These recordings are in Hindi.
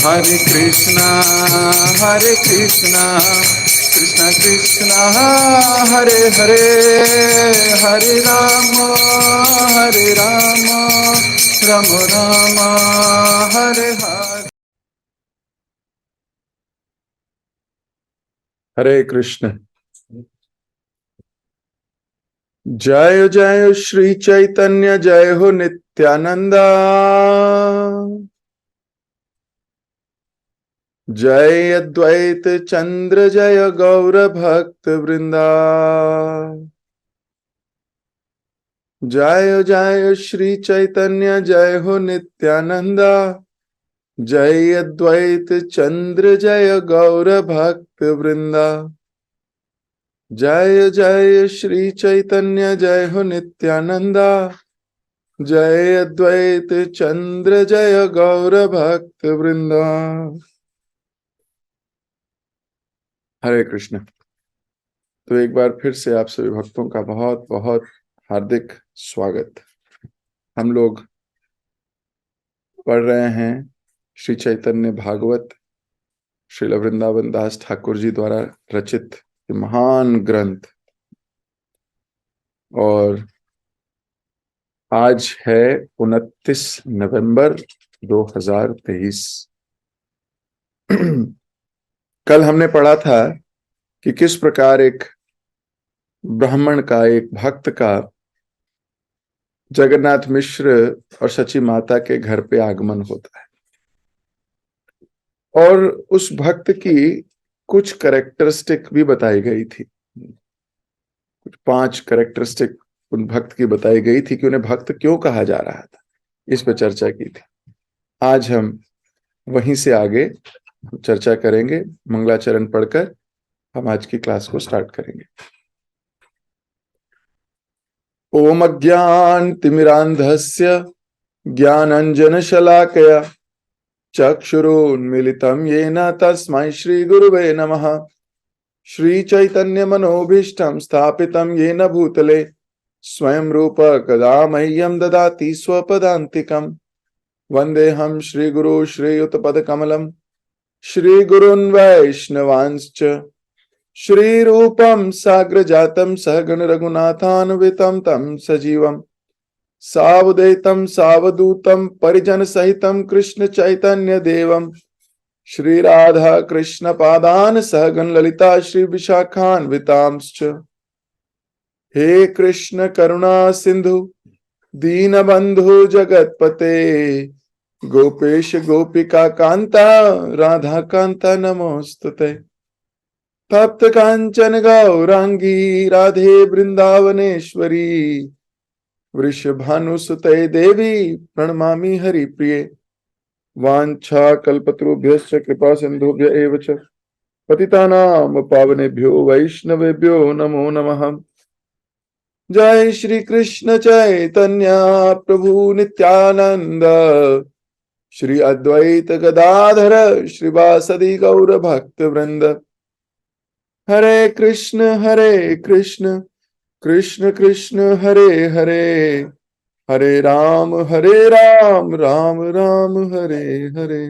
Hare Krishna, Krishna Krishna, Hare Hare, Hare Rama, Rama Rama, Hare Hare. Hare Krishna. जय जय श्री चैतन्य, जय हो नित्यानंदा, जय अद्वैत चंद्र, जय गौर भक्त वृंदा। जय जय श्री चैतन्य, जय हो नित्यानंदा, जय अद्वैत चंद्र, जय गौर भक्त वृंदा। जय जय श्री चैतन्य, जय हो नित्यानंदा, जय अद्वैत चंद्र, जय गौर भक्त वृंदा। हरे कृष्ण। तो एक बार फिर से आप सभी भक्तों का बहुत बहुत हार्दिक स्वागत। हम लोग पढ़ रहे हैं श्री चैतन्य भागवत, श्रील वृंदावन दास ठाकुर जी द्वारा रचित महान ग्रंथ, और आज है 29 नवंबर 2023। कल हमने पढ़ा था कि किस प्रकार एक ब्राह्मण का, एक भक्त का जगन्नाथ मिश्र और सची माता के घर पे आगमन होता है, और उस भक्त की कुछ कैरेक्टरिस्टिक भी बताई गई थी। कुछ 5 कैरेक्टरिस्टिक उन भक्त की बताई गई थी कि उन्हें भक्त क्यों कहा जा रहा था, इस पर चर्चा की थी। आज हम वहीं से आगे चर्चा करेंगे। मंगलाचरण पढ़कर हम आज की क्लास को स्टार्ट करेंगे। ओम अज्ञानतिमिरान्धस्य ज्ञानाञ्जनशलाकया चक्षुरुन्मीलितं येन तस्मै श्रीगुरुवे नमः। श्रीचैतन्यमनोभीष्टं स्थापितं येन भूतले स्वयं रूप कदा मह्यं ददाति स्वपदान्तिकम्। वन्देऽहं श्रीगुरु श्रीयुतपदकमलं श्रीगुरून् वैष्णवांश्च श्रीरूपं साग्रजातं सहगण रघुनाथान्वितं तं सजीवं सावधूतं सावधूतं परिजन सहितं कृष्ण चैतन्य देवं श्री राधा कृष्ण पादान सहगण ललिता श्री विशाखान्वितांश्च। हे कृष्ण करुणा सिंधु दीनबंधु जगतपते गोपेश गोपिका कांता राधा कांता नमोस्तुते। तप्त कांचन गौरांगी राधे वृंदावनेश्वरी वृषभानुसुते देवी प्रणमामि हरिप्रिये। वाञ्छा कल्पतरुभ्यश्च कृपा सिन्धुभ्य एव च पतितानां पावनेभ्यो वैष्णवेभ्यो नमो नमः। जय श्री कृष्ण चैतन्य प्रभु नित्यानंद श्री अद्वैत गदाधर श्रीवासदि गौर भक्त वृंद। हरे कृष्ण कृष्ण कृष्ण हरे हरे, हरे राम राम राम हरे हरे।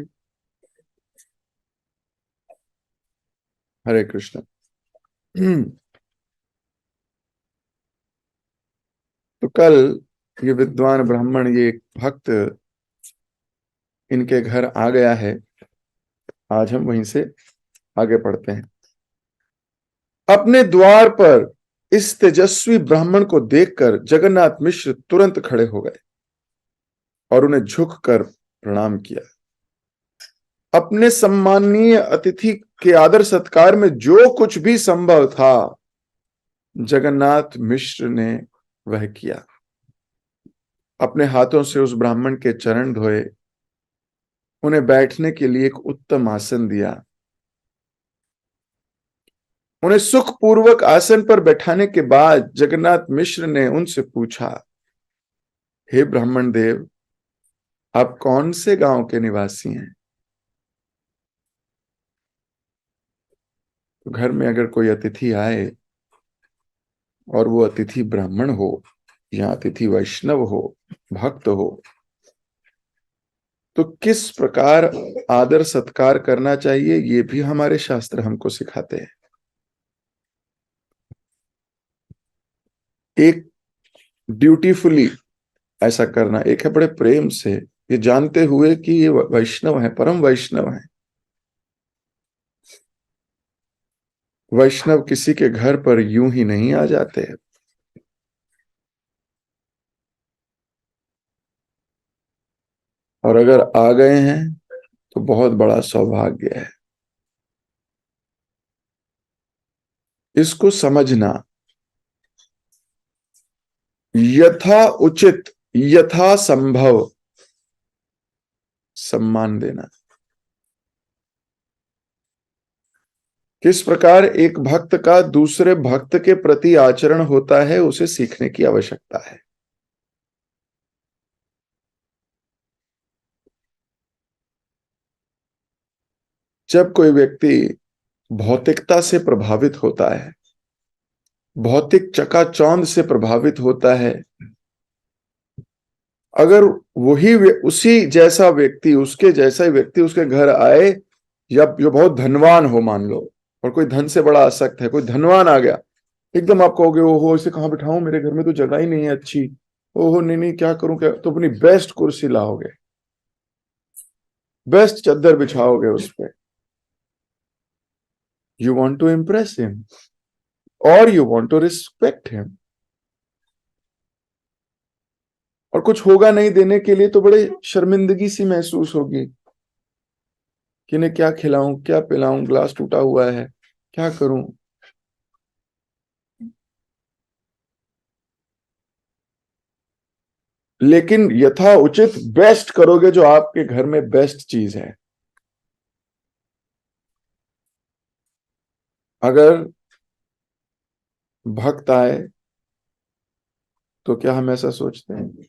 हरे कृष्ण। तो कल ये विद्वान ब्राह्मण, ये एक भक्त इनके घर आ गया है। आज हम वहीं से आगे पढ़ते हैं। अपने द्वार पर इस तेजस्वी ब्राह्मण को देखकर जगन्नाथ मिश्र तुरंत खड़े हो गए और उन्हें झुककर प्रणाम किया। अपने सम्माननीय अतिथि के आदर सत्कार में जो कुछ भी संभव था, जगन्नाथ मिश्र ने वह किया। अपने हाथों से उस ब्राह्मण के चरण धोए, उन्हें बैठने के लिए एक उत्तम आसन दिया। उन्हें सुखपूर्वक आसन पर बैठाने के बाद जगन्नाथ मिश्र ने उनसे पूछा, हे ब्राह्मण देव, आप कौन से गांव के निवासी हैं? तो घर में अगर कोई अतिथि आए और वो अतिथि ब्राह्मण हो या अतिथि वैष्णव हो, भक्त हो, तो किस प्रकार आदर सत्कार करना चाहिए ये भी हमारे शास्त्र हमको सिखाते हैं। एक ड्यूटीफुली ऐसा करना, एक है बड़े प्रेम से, ये जानते हुए कि ये वैष्णव है, परम वैष्णव है। वैष्णव किसी के घर पर यूं ही नहीं आ जाते हैं। और अगर आ गए हैं तो बहुत बड़ा सौभाग्य है। इसको समझना, यथा उचित यथा संभव सम्मान देना। किस प्रकार एक भक्त का दूसरे भक्त के प्रति आचरण होता है, उसे सीखने की आवश्यकता है। जब कोई व्यक्ति भौतिकता से प्रभावित होता है, भौतिक चकाचौंध से प्रभावित होता है, अगर वही उसी जैसा व्यक्ति, उसके जैसा ही व्यक्ति उसके घर आए, या जो बहुत धनवान हो मान लो, और कोई धन से बड़ा आसक्त है, कोई धनवान आ गया, एकदम आप कहोगे ओहो इसे कहाँ बिठाऊं, मेरे घर में तो जगह ही नहीं है अच्छी, ओहो नहीं नहीं क्या करूं क्या, तो अपनी बेस्ट कुर्सी लाओगे, बेस्ट चादर बिछाओगे उस पे। You want to impress him और you want to respect him. और कुछ होगा नहीं देने के लिए तो बड़े शर्मिंदगी सी महसूस होगी कि इन्हें क्या खिलाऊं क्या पिलाऊं, ग्लास टूटा हुआ है, क्या करूं। लेकिन यथा उचित बेस्ट करोगे, जो आपके घर में बेस्ट चीज है। अगर भक्त आए तो क्या हम ऐसा सोचते हैं,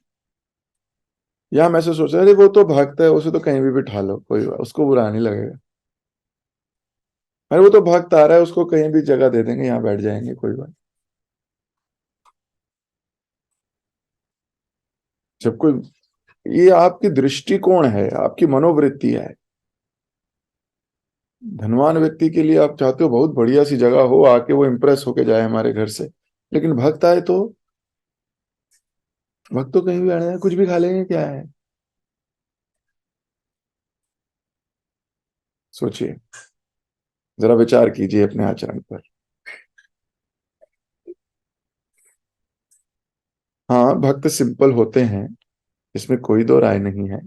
या हम ऐसा सोचते हैं अरे वो तो भक्त है, उसे तो कहीं भी बिठा लो, कोई उसको बुरा नहीं लगेगा, अरे वो तो भक्त आ रहा है, उसको कहीं भी जगह दे देंगे, यहाँ बैठ जाएंगे, कोई बात। जब कोई, ये आपकी दृष्टिकोण है, आपकी मनोवृत्ति है। धनवान व्यक्ति के लिए आप चाहते हो बहुत बढ़िया सी जगह हो, आके वो इंप्रेस होके जाए हमारे घर से, लेकिन भक्त आए तो, भक्त तो कहीं भी आने कुछ भी खा लेंगे, क्या है। सोचिए, जरा विचार कीजिए अपने आचरण पर। हाँ, भक्त सिंपल होते हैं, इसमें कोई दो राय नहीं है।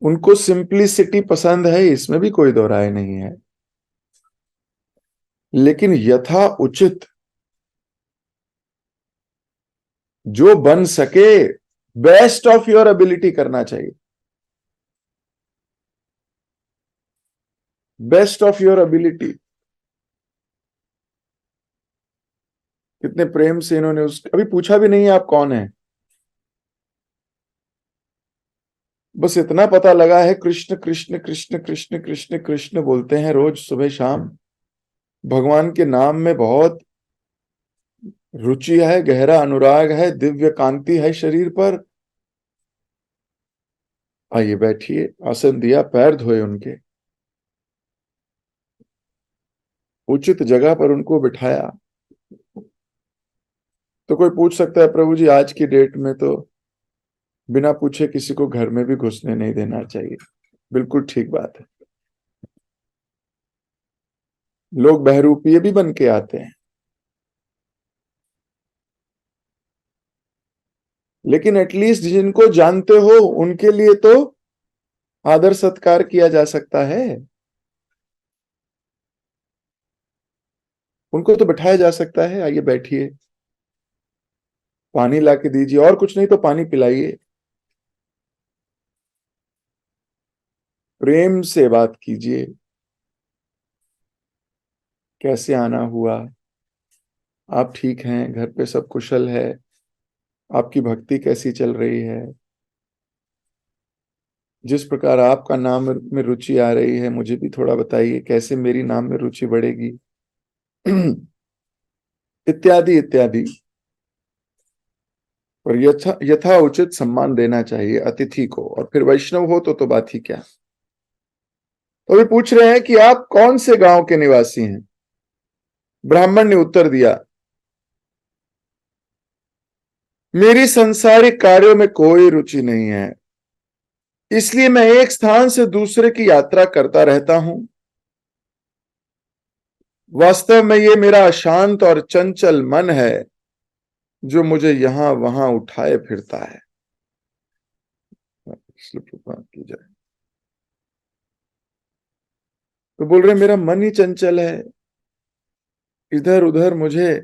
उनको सिंप्लिसिटी पसंद है, इसमें भी कोई दो राय नहीं है। लेकिन यथा उचित जो बन सके, बेस्ट ऑफ योर एबिलिटी करना चाहिए, बेस्ट ऑफ योर एबिलिटी। कितने प्रेम से इन्होंने उस, अभी पूछा भी नहीं है आप कौन है, बस इतना पता लगा है कृष्ण कृष्ण कृष्ण कृष्ण कृष्ण कृष्ण बोलते हैं रोज सुबह शाम, भगवान के नाम में बहुत रुचि है, गहरा अनुराग है, दिव्य कांति है शरीर पर। आइए बैठिए, आसन दिया, पैर धोए उनके, उचित जगह पर उनको बिठाया। तो कोई पूछ सकता है प्रभु जी आज की डेट में तो बिना पूछे किसी को घर में भी घुसने नहीं देना चाहिए। बिल्कुल ठीक बात है, लोग बहरूपिये भी बन के आते हैं, लेकिन एटलीस्ट जिनको जानते हो उनके लिए तो आदर सत्कार किया जा सकता है, उनको तो बिठाया जा सकता है। आइए बैठिए, पानी ला के दीजिए, और कुछ नहीं तो पानी पिलाइए, प्रेम से बात कीजिए, कैसे आना हुआ, आप ठीक हैं, घर पे सब कुशल है, आपकी भक्ति कैसी चल रही है, जिस प्रकार आपका नाम में रुचि आ रही है मुझे भी थोड़ा बताइए, कैसे मेरी नाम में रुचि बढ़ेगी। इत्यादि इत्यादि। और यथा यथा उचित सम्मान देना चाहिए अतिथि को, और फिर वैष्णव हो तो बात ही क्या। तो अभी पूछ रहे हैं कि आप कौन से गांव के निवासी हैं। ब्राह्मण ने उत्तर दिया, मेरी संसारिक कार्यों में कोई रुचि नहीं है, इसलिए मैं एक स्थान से दूसरे की यात्रा करता रहता हूं। वास्तव में ये मेरा अशांत और चंचल मन है जो मुझे यहां वहां उठाए फिरता है। की जाए तो बोल रहे मेरा मन ही चंचल है, इधर उधर मुझे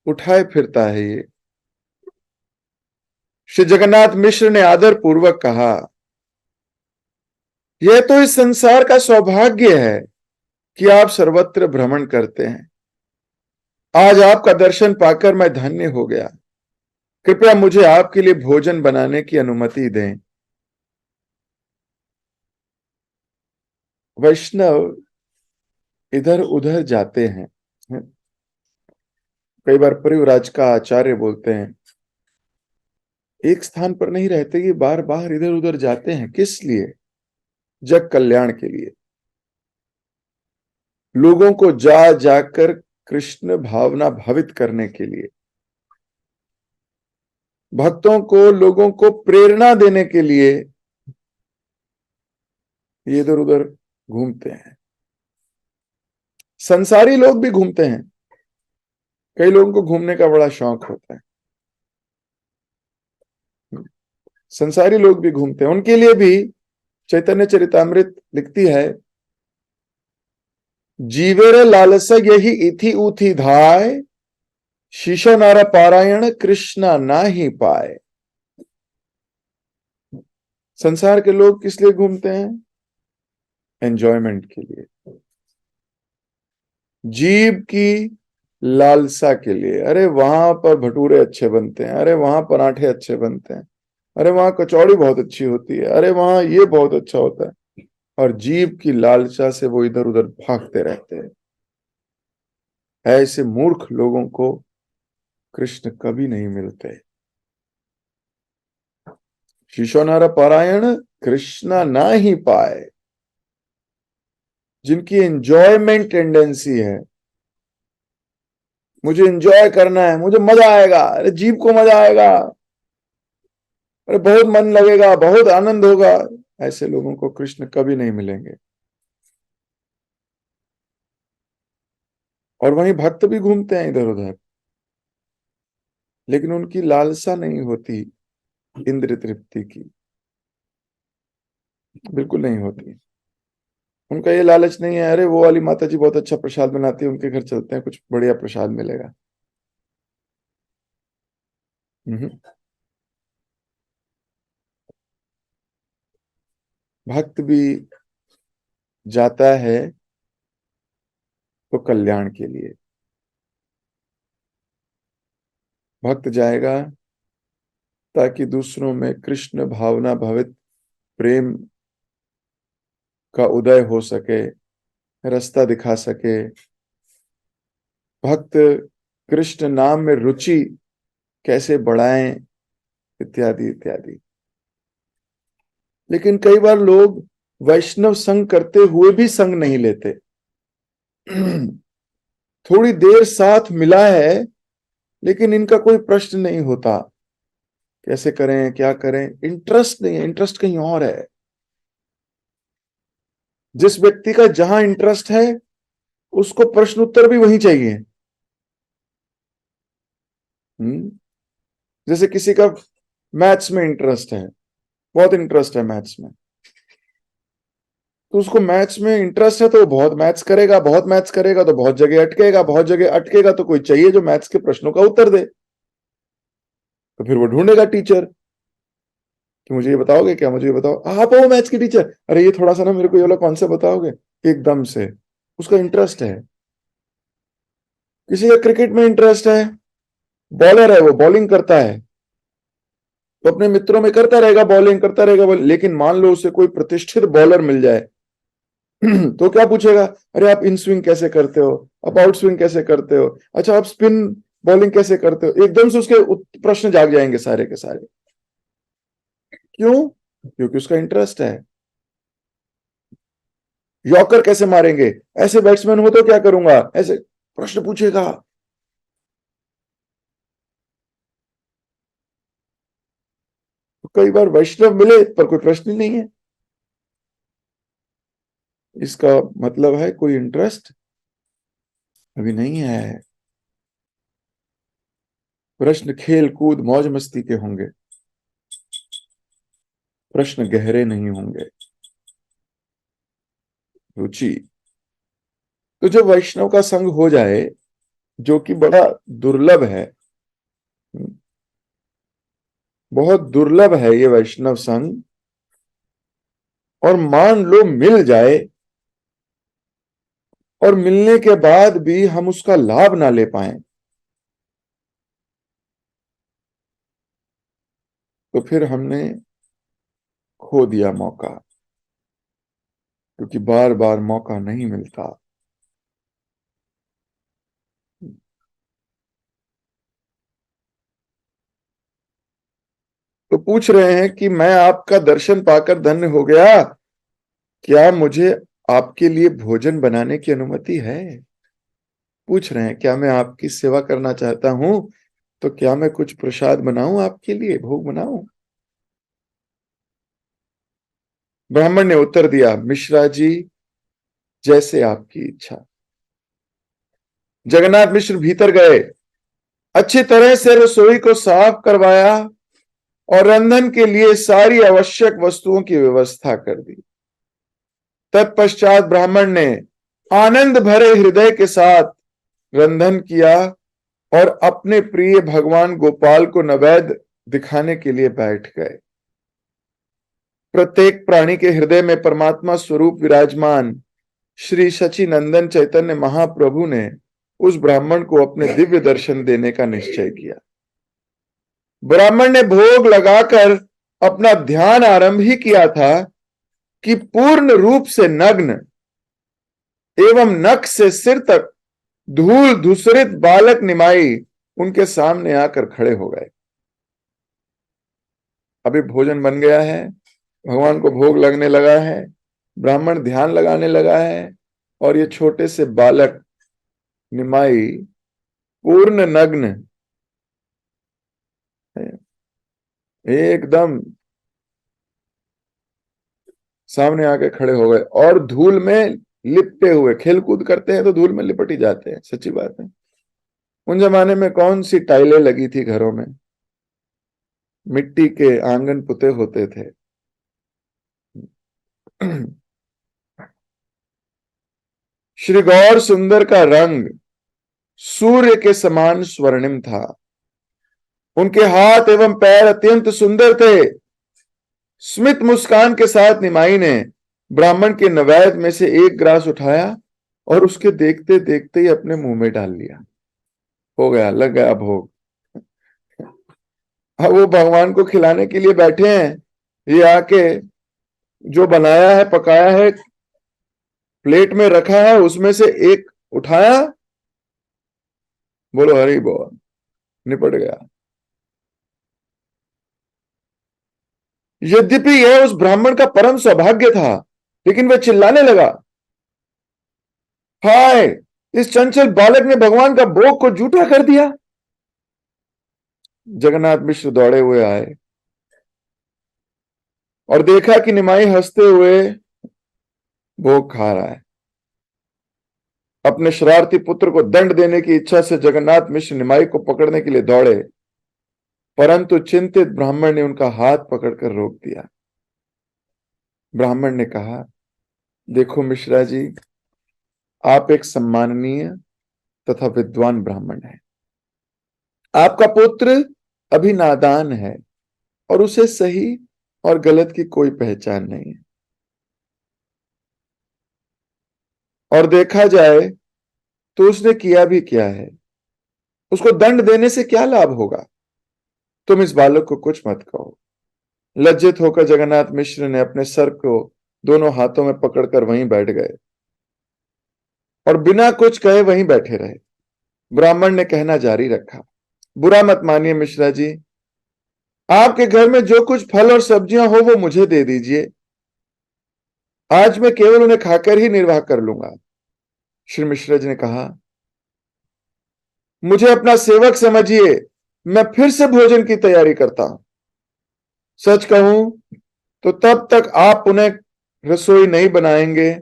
उठाए फिरता है ये। श्री जगन्नाथ मिश्र ने आदर पूर्वक कहा, यह तो इस संसार का सौभाग्य है कि आप सर्वत्र भ्रमण करते हैं। आज आपका दर्शन पाकर मैं धन्य हो गया। कृपया मुझे आपके लिए भोजन बनाने की अनुमति दें। वैष्णव इधर उधर जाते हैं। कई बार परिव्राज का आचार्य बोलते हैं, एक स्थान पर नहीं रहते, ये बार बार इधर उधर जाते हैं। किस लिए? जग कल्याण के लिए। लोगों को जा जाकर कृष्ण भावना भावित करने के लिए, भक्तों को, लोगों को प्रेरणा देने के लिए ये इधर उधर घूमते हैं। संसारी लोग भी घूमते हैं। कई लोगों को घूमने का बड़ा शौक होता है। संसारी लोग भी घूमते हैं। उनके लिए भी चैतन्य चरितामृत लिखती है, जीवेर लालसा यही इथि उथि धाय, शीशो नारा पारायण कृष्णा ना ही पाए। संसार के लोग किस लिए घूमते हैं? एंजॉयमेंट के लिए, जीव की लालसा के लिए। अरे वहां पर भटूरे अच्छे बनते हैं, अरे वहां पराठे अच्छे बनते हैं, अरे वहां कचौड़ी बहुत अच्छी होती है, अरे वहां ये बहुत अच्छा होता है। और जीव की लालसा से वो इधर उधर भागते रहते हैं। ऐसे मूर्ख लोगों को कृष्ण कभी नहीं मिलते। शिशोनारा पारायण कृष्णा ना ही पाए। जिनकी एंजॉयमेंट टेंडेंसी है, मुझे एंजॉय करना है, मुझे मजा आएगा, अरे जीव को मजा आएगा, अरे बहुत मन लगेगा, बहुत आनंद होगा, ऐसे लोगों को कृष्ण कभी नहीं मिलेंगे। और वहीं भक्त भी घूमते हैं इधर उधर, लेकिन उनकी लालसा नहीं होती इंद्रिय तृप्ति की, बिल्कुल नहीं होती। उनका ये लालच नहीं है, अरे वो वाली माता जी बहुत अच्छा प्रसाद बनाती है, उनके घर चलते हैं, कुछ बढ़िया प्रसाद मिलेगा। भक्त भी जाता है तो कल्याण के लिए। भक्त जाएगा ताकि दूसरों में कृष्ण भावना भावित प्रेम का उदय हो सके, रास्ता दिखा सके। भक्त कृष्ण नाम में रुचि कैसे बढ़ाएं, इत्यादि इत्यादि। लेकिन कई बार लोग वैष्णव संग करते हुए भी संग नहीं लेते। थोड़ी देर साथ मिला है, लेकिन इनका कोई प्रश्न नहीं होता, कैसे करें, क्या करें, इंटरेस्ट नहीं है, इंटरेस्ट कहीं और है। जिस व्यक्ति का जहां इंटरेस्ट है, उसको प्रश्न उत्तर भी वही चाहिए। जैसे किसी का मैथ्स में इंटरेस्ट है, बहुत इंटरेस्ट है मैथ्स में, तो उसको मैथ्स में इंटरेस्ट है तो वो बहुत मैथ्स करेगा, बहुत मैथ्स करेगा तो बहुत जगह अटकेगा, बहुत जगह अटकेगा तो कोई चाहिए जो मैथ्स के प्रश्नों का उत्तर दे। तो फिर वो ढूंढेगा टीचर कि मुझे ये बताओगे क्या, मुझे ये बताओ, आप हो मैथ्स के टीचर, अरे ये थोड़ा सा ना मेरे को ये वाला कॉन्सेप्ट बताओगे। एकदम से उसका इंटरेस्ट है। किसी का क्रिकेट में इंटरेस्ट है, बॉलर है, वो बॉलिंग करता है तो अपने मित्रों में करता रहेगा, बॉलिंग करता रहेगा, लेकिन मान लो उसे कोई प्रतिष्ठित बॉलर मिल जाए तो क्या पूछेगा, अरे आप इन स्विंग कैसे करते हो, आप आउट स्विंग कैसे करते हो, अच्छा आप स्पिन बॉलिंग कैसे करते हो, एकदम से उसके प्रश्न जाग जाएंगे सारे के सारे। क्यों? क्योंकि उसका इंटरेस्ट है। यॉर्कर कैसे मारेंगे, ऐसे बैट्समैन हो तो क्या करूंगा, ऐसे प्रश्न पूछेगा। तो कई बार वैष्णव मिले पर कोई प्रश्न ही नहीं है, इसका मतलब है कोई इंटरेस्ट अभी नहीं है। प्रश्न खेल कूद मौज मस्ती के होंगे, प्रश्न गहरे नहीं होंगे। रुचि। तो जब वैष्णव का संग हो जाए, जो कि बड़ा दुर्लभ है, बहुत दुर्लभ है ये वैष्णव संग, और मान लो मिल जाए और मिलने के बाद भी हम उसका लाभ ना ले पाए, तो फिर हमने खो दिया मौका, क्योंकि बार बार मौका नहीं मिलता। तो पूछ रहे हैं कि मैं आपका दर्शन पाकर धन्य हो गया, क्या मुझे आपके लिए भोजन बनाने की अनुमति है? पूछ रहे हैं क्या मैं आपकी सेवा करना चाहता हूं, तो क्या मैं कुछ प्रसाद बनाऊं आपके लिए, भोग बनाऊं? ब्राह्मण ने उत्तर दिया, मिश्रा जी जैसे आपकी इच्छा। जगन्नाथ मिश्र भीतर गए, अच्छी तरह से रसोई को साफ करवाया और रंधन के लिए सारी आवश्यक वस्तुओं की व्यवस्था कर दी। तत्पश्चात ब्राह्मण ने आनंद भरे हृदय के साथ रंधन किया और अपने प्रिय भगवान गोपाल को नैवेद्य दिखाने के लिए बैठ गए। प्रत्येक प्राणी के हृदय में परमात्मा स्वरूप विराजमान श्री सच्चिनंदन चैतन्य महाप्रभु ने उस ब्राह्मण को अपने दिव्य दर्शन देने का निश्चय किया। ब्राह्मण ने भोग लगाकर अपना ध्यान आरंभ ही किया था कि पूर्ण रूप से नग्न एवं नख से सिर तक धूल धूसरित बालक निमाई उनके सामने आकर खड़े हो गए। अभी भोजन बन गया है, भगवान को भोग लगने लगा है, ब्राह्मण ध्यान लगाने लगा है, और ये छोटे से बालक निमाई पूर्ण नग्न एकदम सामने आके खड़े हो गए और धूल में लिपटे हुए। खेल कूद करते हैं तो धूल में लिपट ही जाते हैं, सच्ची बात है। उन जमाने में कौन सी टाइलें लगी थी घरों में, मिट्टी के आंगन पुते होते थे। श्री गौर सुंदर का रंग सूर्य के समान स्वर्णिम था। उनके हाथ एवं पैर अत्यंत सुंदर थे। स्मित मुस्कान के साथ निमाई ने ब्राह्मण के नैवेद्य में से एक ग्रास उठाया और उसके देखते देखते ही अपने मुंह में डाल लिया। हो गया, लग गया भोग। अब वो भगवान को खिलाने के लिए बैठे हैं, ये आके जो बनाया है पकाया है प्लेट में रखा है, उसमें से एक उठाया, बोलो हरि बोल, निपट गया। यद्यपि यह उस ब्राह्मण का परम सौभाग्य था, लेकिन वह चिल्लाने लगा, हाय, इस चंचल बालक ने भगवान का भोग को जूठा कर दिया। जगन्नाथ मिश्र दौड़े हुए आए और देखा कि निमाई हंसते हुए भोग खा रहा है। अपने शरारती पुत्र को दंड देने की इच्छा से जगन्नाथ मिश्र निमाई को पकड़ने के लिए दौड़े, परंतु चिंतित ब्राह्मण ने उनका हाथ पकड़कर रोक दिया। ब्राह्मण ने कहा, देखो मिश्रा जी, आप एक सम्माननीय तथा विद्वान ब्राह्मण हैं। आपका पुत्र अभी नादान है और उसे सही और गलत की कोई पहचान नहीं है, और देखा जाए तो उसने किया भी क्या है, उसको दंड देने से क्या लाभ होगा। तुम इस बालक को कुछ मत कहो। लज्जित होकर जगन्नाथ मिश्र ने अपने सर को दोनों हाथों में पकड़कर वहीं बैठ गए और बिना कुछ कहे वहीं बैठे रहे। ब्राह्मण ने कहना जारी रखा, बुरा मत मानिए मिश्रा जी, आपके घर में जो कुछ फल और सब्जियां हो वो मुझे दे दीजिए, आज मैं केवल उन्हें खाकर ही निर्वाह कर लूंगा। श्री मिश्रा जी ने कहा, मुझे अपना सेवक समझिए, मैं फिर से भोजन की तैयारी करता हूं। सच कहूं तो तब तक आप उन्हें रसोई नहीं बनाएंगे,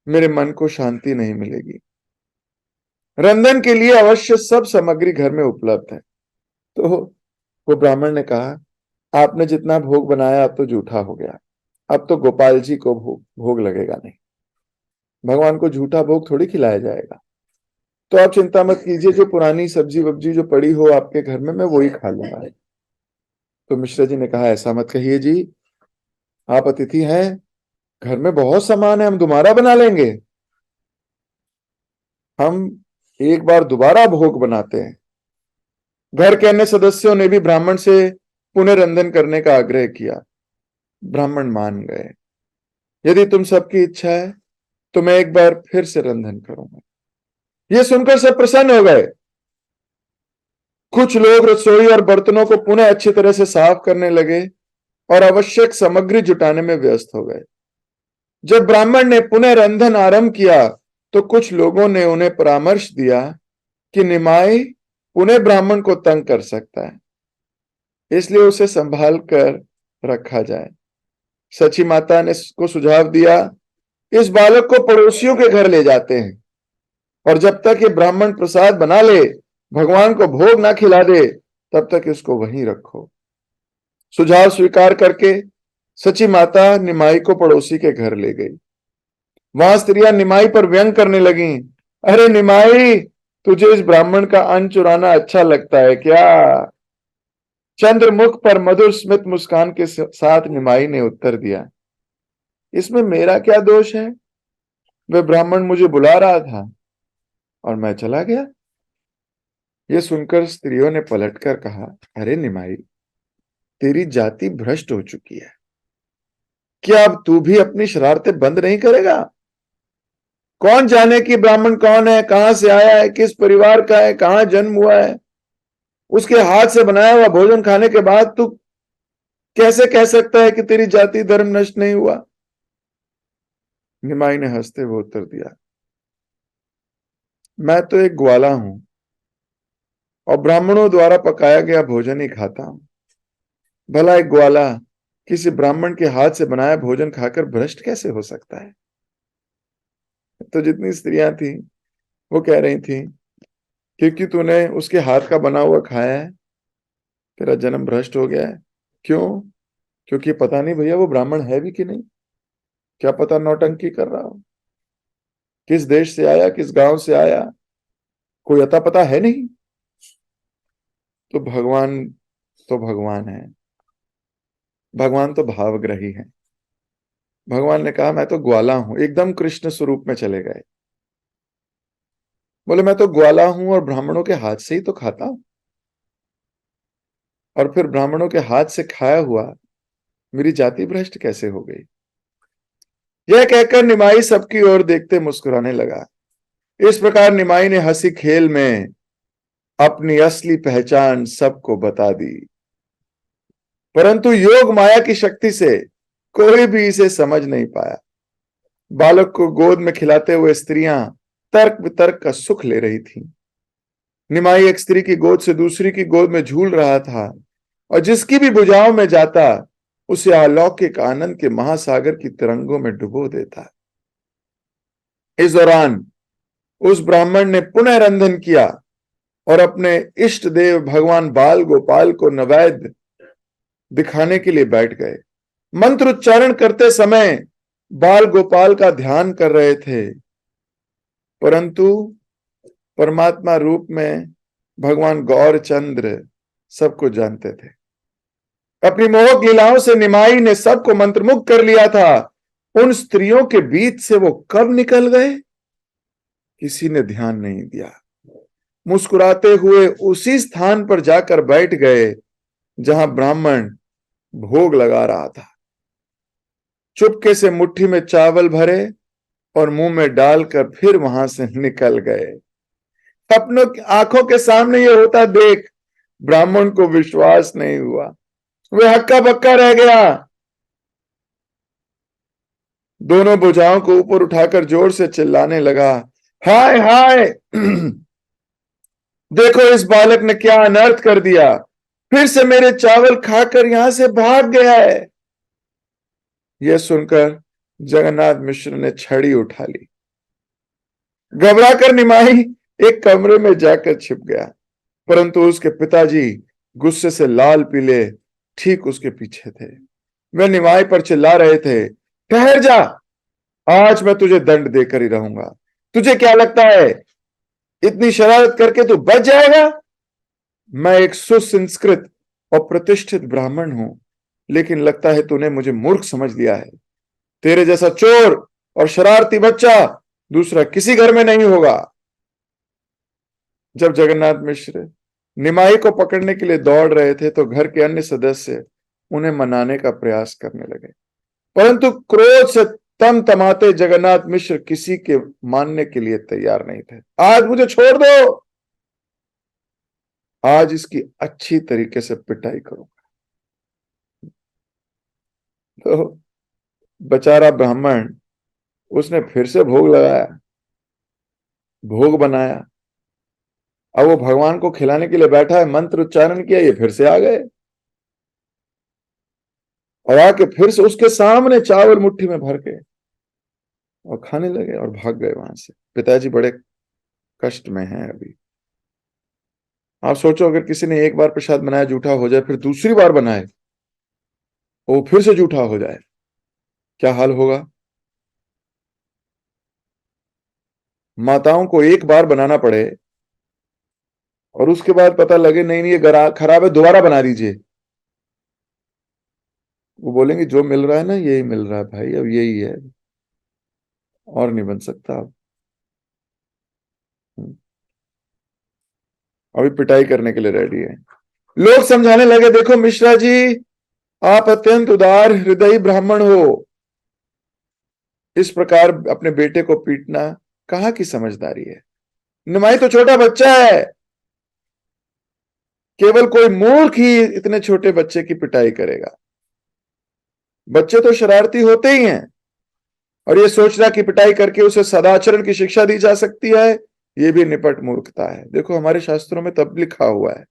मेरे मन को शांति नहीं मिलेगी। रंधन के लिए अवश्य सब सामग्री घर में उपलब्ध है। तो वो ब्राह्मण ने कहा, आपने जितना भोग बनाया अब तो जूठा हो गया, अब तो गोपाल जी को भोग लगेगा नहीं, भगवान को झूठा भोग थोड़ी खिलाया जाएगा। तो आप चिंता मत कीजिए, जो पुरानी सब्जी वब्जी जो पड़ी हो आपके घर में, मैं वही खा लूंगा। तो मिश्रा जी ने कहा, ऐसा मत कहिए जी, आप अतिथि हैं, घर में बहुत सामान है, हम दोबारा बना लेंगे। हम एक बार दोबारा भोग बनाते हैं। घर के अन्य सदस्यों ने भी ब्राह्मण से पुनर्रंधन करने का आग्रह किया। ब्राह्मण मान गए, यदि तुम सबकी इच्छा है तो मैं एक बार फिर से रंधन करूंगा। यह सुनकर सब प्रसन्न हो गए। कुछ लोग रसोई और बर्तनों को पुनः अच्छी तरह से साफ करने लगे और आवश्यक सामग्री जुटाने में व्यस्त हो गए। जब ब्राह्मण ने पुनः रंधन आरंभ किया तो कुछ लोगों ने उन्हें परामर्श दिया कि निमाई पुनः ब्राह्मण को तंग कर सकता है, इसलिए उसे संभाल कर रखा जाए। सची माता ने को सुझाव दिया, इस बालक को पड़ोसियों के घर ले जाते हैं और जब तक ये ब्राह्मण प्रसाद बना ले, भगवान को भोग ना खिला दे, तब तक इसको वहीं रखो। सुझाव स्वीकार करके सची माता निमाई को पड़ोसी के घर ले गई। वहां स्त्रियां निमाई पर व्यंग करने लगी, अरे निमाई, तुझे इस ब्राह्मण का अन्न चुराना अच्छा लगता है क्या? चंद्रमुख पर मधुर स्मित मुस्कान के साथ निमाई ने उत्तर दिया, इसमें मेरा क्या दोष है? वह ब्राह्मण मुझे बुला रहा था और मैं चला गया। यह सुनकर स्त्रियों ने पलटकर कहा, अरे निमाई, तेरी जाति भ्रष्ट हो चुकी है, क्या अब तू भी अपनी शरारतें बंद नहीं करेगा? कौन जाने कि ब्राह्मण कौन है, कहां से आया है, किस परिवार का है, कहां जन्म हुआ है? उसके हाथ से बनाया हुआ भोजन खाने के बाद तू कैसे कह सकता है कि तेरी जाति धर्म नष्ट नहीं हुआ? निमाई ने हंसते हुए उत्तर दिया, मैं तो एक ग्वाला हूं और ब्राह्मणों द्वारा पकाया गया भोजन ही खाता हूं। भला एक ग्वाला किसी ब्राह्मण के हाथ से बनाया भोजन खाकर भ्रष्ट कैसे हो सकता है? तो जितनी स्त्रियां थी वो कह रही थी, क्योंकि तूने उसके हाथ का बना हुआ खाया है, तेरा जन्म भ्रष्ट हो गया है। क्यों? क्योंकि पता नहीं भैया वो ब्राह्मण है भी कि नहीं, क्या पता नौटंकी कर रहा हो, किस देश से आया, किस गांव से आया, कोई अता पता है नहीं। तो भगवान है, भगवान तो भावग्राही है। भगवान ने कहा, मैं तो ग्वाला हूं, एकदम कृष्ण स्वरूप में चले गए। बोले, मैं तो ग्वाला हूं और ब्राह्मणों के हाथ से ही तो खाता हूं, और फिर ब्राह्मणों के हाथ से खाया हुआ मेरी जाति भ्रष्ट कैसे हो गई? यह कहकर निमाई सबकी ओर देखते मुस्कुराने लगा। इस प्रकार निमाई ने हंसी खेल में अपनी असली पहचान सबको बता दी, परंतु योग माया की शक्ति से कोई भी इसे समझ नहीं पाया। बालक को गोद में खिलाते हुए स्त्रियां तर्क वितर्क का सुख ले रही थीं। निमाई एक स्त्री की गोद से दूसरी की गोद में झूल रहा था और जिसकी भी भुजाओं में जाता उसे अलौकिक आनंद के महासागर की तरंगों में डुबो देता। इस दौरान उस ब्राह्मण ने पुनः रंधन किया और अपने इष्ट देव भगवान बाल गोपाल को नैवेद्य दिखाने के लिए बैठ गए। मंत्र उच्चारण करते समय बाल गोपाल का ध्यान कर रहे थे, परंतु परमात्मा रूप में भगवान गौरचंद्र सबको जानते थे। अपनी मोहक लीलाओं से निमाई ने सबको मंत्रमुग्ध कर लिया था। उन स्त्रियों के बीच से वो कब निकल गए, किसी ने ध्यान नहीं दिया। मुस्कुराते हुए उसी स्थान पर जाकर बैठ गए जहां ब्राह्मण भोग लगा रहा था। चुपके से मुट्ठी में चावल भरे और मुंह में डालकर फिर वहां से निकल गए। अपनों आंखों के सामने ये होता देख ब्राह्मण को विश्वास नहीं हुआ, वह हक्का बक्का रह गया। दोनों भुजाओं को ऊपर उठाकर जोर से चिल्लाने लगा, हाय हाय देखो इस बालक ने क्या अनर्थ कर दिया, फिर से मेरे चावल खाकर यहां से भाग गया है। यह सुनकर जगन्नाथ मिश्र ने छड़ी उठा ली। घबराकर निमाही एक कमरे में जाकर छिप गया, परंतु उसके पिताजी गुस्से से लाल पीले ठीक उसके पीछे थे। वे निमाही पर चिल्ला रहे थे, ठहर जा, आज मैं तुझे दंड देकर ही रहूंगा। तुझे क्या लगता है इतनी शरारत करके तू बच जाएगा? मैं एक सुसंस्कृत और प्रतिष्ठित ब्राह्मण हूं, लेकिन लगता है तूने मुझे मूर्ख समझ लिया है। तेरे जैसा चोर और शरारती बच्चा दूसरा किसी घर में नहीं होगा। जब जगन्नाथ मिश्र निमाही को पकड़ने के लिए दौड़ रहे थे तो घर के अन्य सदस्य उन्हें मनाने का प्रयास करने लगे, परंतु क्रोध से तमतमाते जगन्नाथ मिश्र किसी के मानने के लिए तैयार नहीं थे। आज मुझे छोड़ दो, आज इसकी अच्छी तरीके से पिटाई करूंगा। तो बेचारा ब्राह्मण, उसने फिर से भोग लगाया, भोग बनाया। अब वो भगवान को खिलाने के लिए बैठा है, मंत्र उच्चारण किया, ये फिर से आ गए और आके फिर से उसके सामने चावल मुट्ठी में भर के और खाने लगे और भाग गए वहां से। पिताजी बड़े कष्ट में हैं अभी। आप सोचो अगर किसी ने एक बार प्रसाद बनाया जूठा हो जाए, फिर दूसरी बार बनाए वो फिर से जूठा हो जाए, क्या हाल होगा? माताओं को एक बार बनाना पड़े और उसके बाद पता लगे नहीं नहीं ये खराब है, दोबारा बना दीजिए, वो बोलेंगे जो मिल रहा है ना यही मिल रहा है भाई, अब यही है, और नहीं बन सकता अब। अभी पिटाई करने के लिए रेडी है। लोग समझाने लगे, देखो मिश्रा जी, आप अत्यंत उदार हृदयी ब्राह्मण हो, इस प्रकार अपने बेटे को पीटना कहाँ की समझदारी है। निमाई तो छोटा बच्चा है, केवल कोई मूर्ख ही इतने छोटे बच्चे की पिटाई करेगा। बच्चे तो शरारती होते ही हैं, और ये सोचना कि पिटाई करके उसे सदाचरण की शिक्षा दी जा सकती है, ये भी निपट मूर्खता है। देखो हमारे शास्त्रों में तब लिखा हुआ है,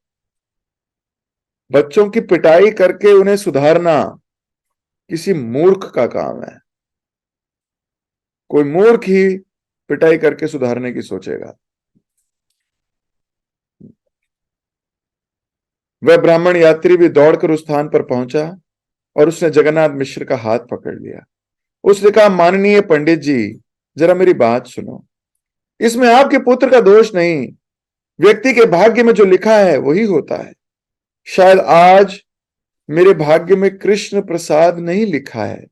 बच्चों की पिटाई करके उन्हें सुधारना किसी मूर्ख का काम है। कोई मूर्ख ही पिटाई करके सुधारने की सोचेगा। वह ब्राह्मण यात्री भी दौड़कर उस स्थान पर पहुंचा और उसने जगन्नाथ मिश्र का हाथ पकड़ लिया। उसने कहा, माननीय पंडित जी, जरा मेरी बात सुनो, इसमें आपके पुत्र का दोष नहीं, व्यक्ति के भाग्य में जो लिखा है वही होता है। शायद आज मेरे भाग्य में कृष्ण प्रसाद नहीं लिखा है,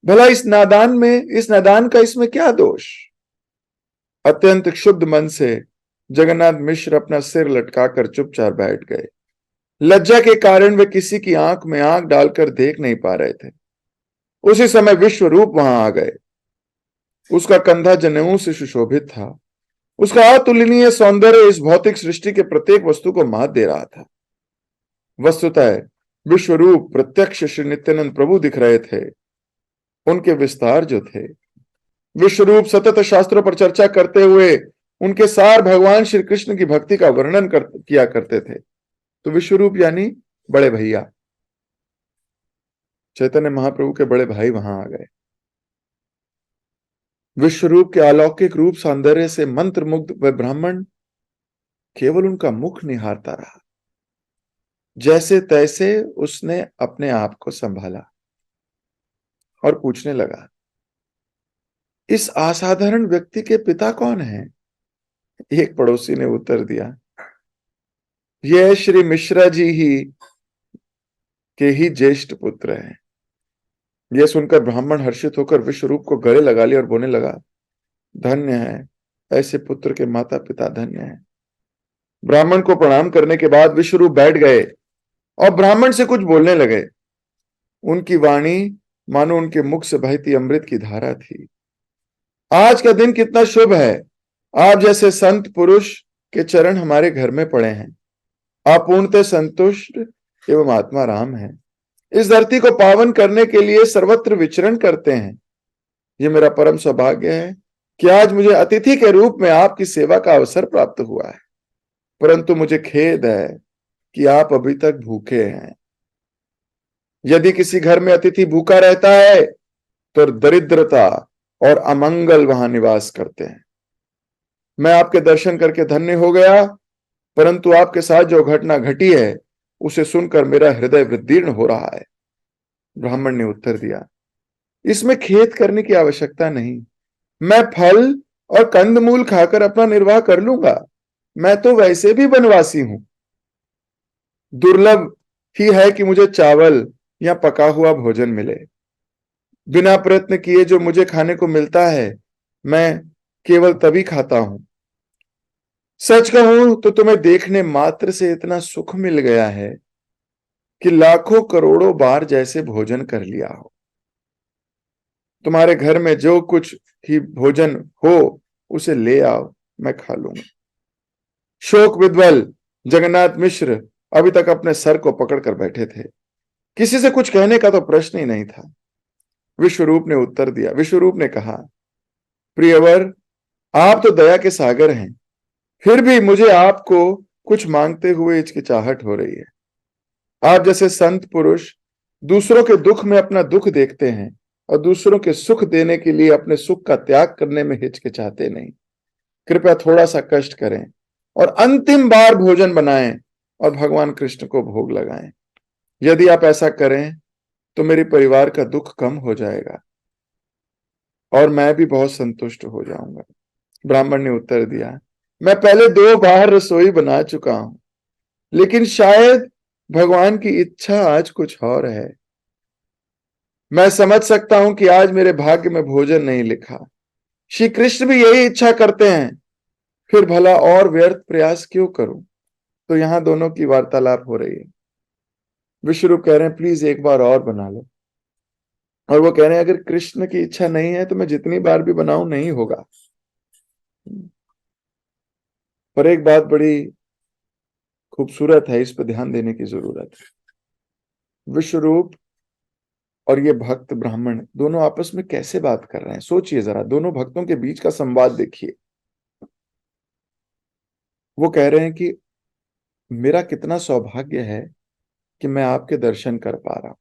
भला इस नादान का इसमें क्या दोष? अत्यंत क्षुब्ध मन से जगन्नाथ मिश्र अपना सिर लटकाकर चुपचाप बैठ गए। लज्जा के कारण वे किसी की आंख में आंख डालकर देख नहीं पा रहे थे। उसी समय विश्व रूप वहां आ गए। उसका कंधा जनेऊ से सुशोभित था। उसका अतुलनीय सौंदर्य इस भौतिक सृष्टि के प्रत्येक वस्तु को मात दे रहा था। वस्तुतः विश्वरूप प्रत्यक्ष श्री नित्यानंद प्रभु दिख रहे थे। उनके विस्तार जो थे, विश्वरूप सतत शास्त्रों पर चर्चा करते हुए उनके सार भगवान श्री कृष्ण की भक्ति का वर्णन किया करते थे। तो विश्वरूप यानी बड़े भैया, चैतन्य महाप्रभु के बड़े भाई वहां आ गए। विश्वरूप के अलौकिक रूप सौंदर्य से मंत्रमुग्ध वह ब्राह्मण केवल उनका मुख निहारता रहा। जैसे तैसे उसने अपने आप को संभाला और पूछने लगा, इस असाधारण व्यक्ति के पिता कौन हैं? एक पड़ोसी ने उत्तर दिया, यह श्री मिश्रा जी के ही ज्येष्ठ पुत्र हैं। यह सुनकर ब्राह्मण हर्षित होकर विश्वरूप को गले लगा लिया और बोलने लगा, धन्य है, ऐसे पुत्र के माता पिता धन्य है। ब्राह्मण को प्रणाम करने के बाद विश्वरूप बैठ गए और ब्राह्मण से कुछ बोलने लगे। उनकी वाणी मानो उनके मुख से बहती अमृत की धारा थी। आज का दिन कितना शुभ है, आप जैसे संत पुरुष के चरण हमारे घर में पड़े हैं। आप पूर्णतः संतुष्ट एवं आत्मा राम है। इस धरती को पावन करने के लिए सर्वत्र विचरण करते हैं। ये मेरा परम सौभाग्य है कि आज मुझे अतिथि के रूप में आपकी सेवा का अवसर प्राप्त हुआ है। परंतु मुझे खेद है कि आप अभी तक भूखे हैं। यदि किसी घर में अतिथि भूखा रहता है तो दरिद्रता और अमंगल वहां निवास करते हैं। मैं आपके दर्शन करके धन्य हो गया, परंतु आपके साथ जो घटना घटी है उसे सुनकर मेरा हृदय विदीर्ण हो रहा है। ब्राह्मण ने उत्तर दिया, इसमें खेद करने की आवश्यकता नहीं। मैं फल और कंदमूल खाकर अपना निर्वाह कर लूंगा। मैं तो वैसे भी वनवासी हूं। दुर्लभ ही है कि मुझे चावल या पका हुआ भोजन मिले। बिना प्रयत्न किए जो मुझे खाने को मिलता है मैं केवल तभी खाता हूं। सच कहूं तो तुम्हें देखने मात्र से इतना सुख मिल गया है कि लाखों करोड़ों बार जैसे भोजन कर लिया हो। तुम्हारे घर में जो कुछ ही भोजन हो उसे ले आओ, मैं खा लूंगा। शोक विध्वल जगन्नाथ मिश्र अभी तक अपने सर को पकड़कर बैठे थे। किसी से कुछ कहने का तो प्रश्न ही नहीं था। विश्वरूप ने उत्तर दिया। विश्वरूप ने कहा, प्रियवर, आप तो दया के सागर हैं, फिर भी मुझे आपको कुछ मांगते हुए हिचकिचाहट हो रही है। आप जैसे संत पुरुष दूसरों के दुख में अपना दुख देखते हैं और दूसरों के सुख देने के लिए अपने सुख का त्याग करने में हिचकिचाते नहीं। कृपया थोड़ा सा कष्ट करें और अंतिम बार भोजन बनाएं और भगवान कृष्ण को भोग लगाएं। यदि आप ऐसा करें तो मेरे परिवार का दुख कम हो जाएगा और मैं भी बहुत संतुष्ट हो जाऊंगा। ब्राह्मण ने उत्तर दिया, मैं पहले 2 बार रसोई बना चुका हूं, लेकिन शायद भगवान की इच्छा आज कुछ और है। मैं समझ सकता हूं कि आज मेरे भाग्य में भोजन नहीं लिखा। श्री कृष्ण भी यही इच्छा करते हैं, फिर भला और व्यर्थ प्रयास क्यों करूं। तो यहां दोनों की वार्तालाप हो रही है। विश्वरूप कह रहे हैं, प्लीज एक बार और बना लो। और वो कह रहे हैं, अगर कृष्ण की इच्छा नहीं है तो मैं जितनी बार भी बनाऊं नहीं होगा। पर एक बात बड़ी खूबसूरत है, इस पर ध्यान देने की जरूरत है। विश्वरूप और ये भक्त ब्राह्मण दोनों आपस में कैसे बात कर रहे हैं, सोचिए जरा। दोनों भक्तों के बीच का संवाद देखिए। वो कह रहे हैं कि मेरा कितना सौभाग्य है कि मैं आपके दर्शन कर पा रहा हूं।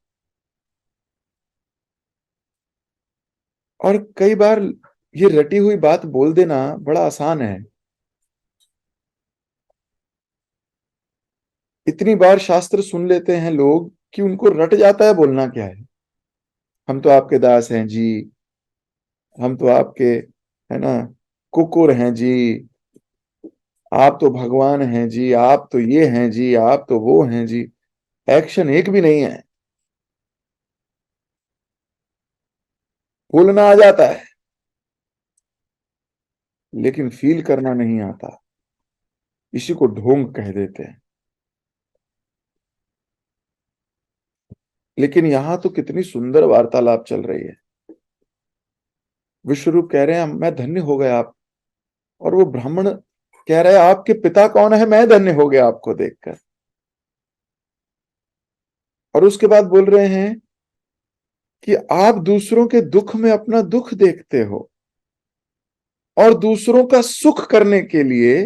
और कई बार ये रटी हुई बात बोल देना बड़ा आसान है। इतनी बार शास्त्र सुन लेते हैं लोग कि उनको रट जाता है बोलना क्या है। हम तो आपके दास हैं जी, हम तो आपके, है ना, कुकुर हैं जी, आप तो भगवान हैं जी, आप तो ये हैं जी, आप तो वो हैं जी। एक्शन एक भी नहीं है। बोलना आ जाता है लेकिन फील करना नहीं आता। इसी को ढोंग कह देते हैं। लेकिन यहां तो कितनी सुंदर वार्तालाप चल रही है। विश्वरूप कह रहे हैं, मैं धन्य हो गया आप। और वो ब्राह्मण कह रहे हैं, आपके पिता कौन है, मैं धन्य हो गया आपको देखकर। और उसके बाद बोल रहे हैं कि आप दूसरों के दुख में अपना दुख देखते हो और दूसरों का सुख करने के लिए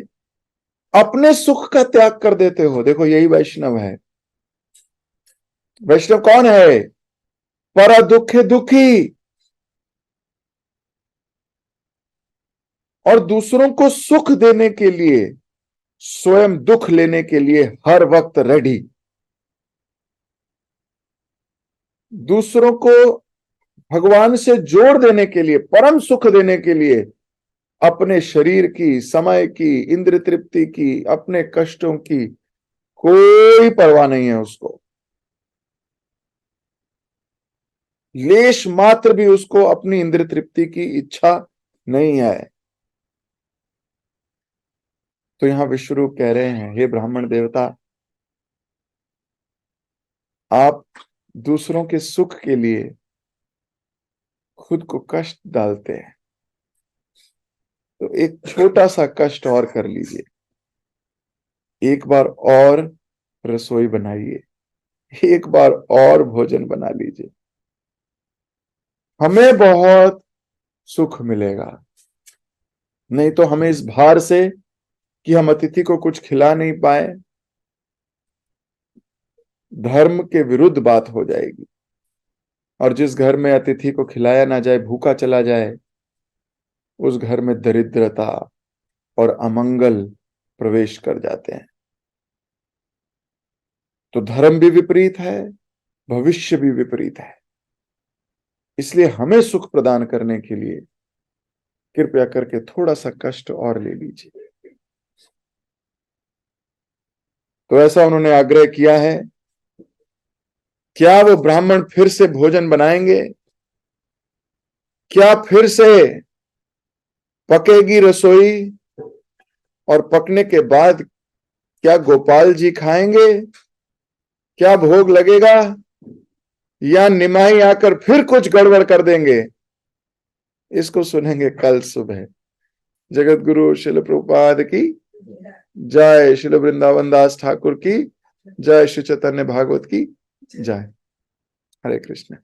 अपने सुख का त्याग कर देते हो। देखो, यही वैष्णव है। वैष्णव कौन है? पर दुख दुखी। और दूसरों को सुख देने के लिए, स्वयं दुख लेने के लिए हर वक्त रेडी। दूसरों को भगवान से जोड़ देने के लिए, परम सुख देने के लिए अपने शरीर की, समय की, इंद्र तृप्ति की, अपने कष्टों की कोई परवाह नहीं है उसको। लेश मात्र भी उसको अपनी इंद्र तृप्ति की इच्छा नहीं है। तो यहां विश्वरूप कह रहे हैं, हे ब्राह्मण देवता, आप दूसरों के सुख के लिए खुद को कष्ट डालते हैं। तो एक छोटा सा कष्ट और कर लीजिए, एक बार और रसोई बनाइए, एक बार और भोजन बना लीजिए, हमें बहुत सुख मिलेगा। नहीं तो हमें इस भार से कि हम अतिथि को कुछ खिला नहीं पाए, धर्म के विरुद्ध बात हो जाएगी। और जिस घर में अतिथि को खिलाया ना जाए, भूखा चला जाए, उस घर में दरिद्रता और अमंगल प्रवेश कर जाते हैं। तो धर्म भी विपरीत है, भविष्य भी विपरीत है। इसलिए हमें सुख प्रदान करने के लिए कृपया करके थोड़ा सा कष्ट और ले लीजिए। तो ऐसा उन्होंने आग्रह किया है। क्या वो ब्राह्मण फिर से भोजन बनाएंगे? क्या फिर से पकेगी रसोई? और पकने के बाद क्या गोपाल जी खाएंगे? क्या भोग लगेगा? या निमाही आकर फिर कुछ गड़बड़ कर देंगे? इसको सुनेंगे कल सुबह। जगत गुरु श्रील प्रभुपाद की जय, श्रील वृंदावन दास ठाकुर की जय, श्री चैतन्य भागवत की जय। हरे कृष्ण।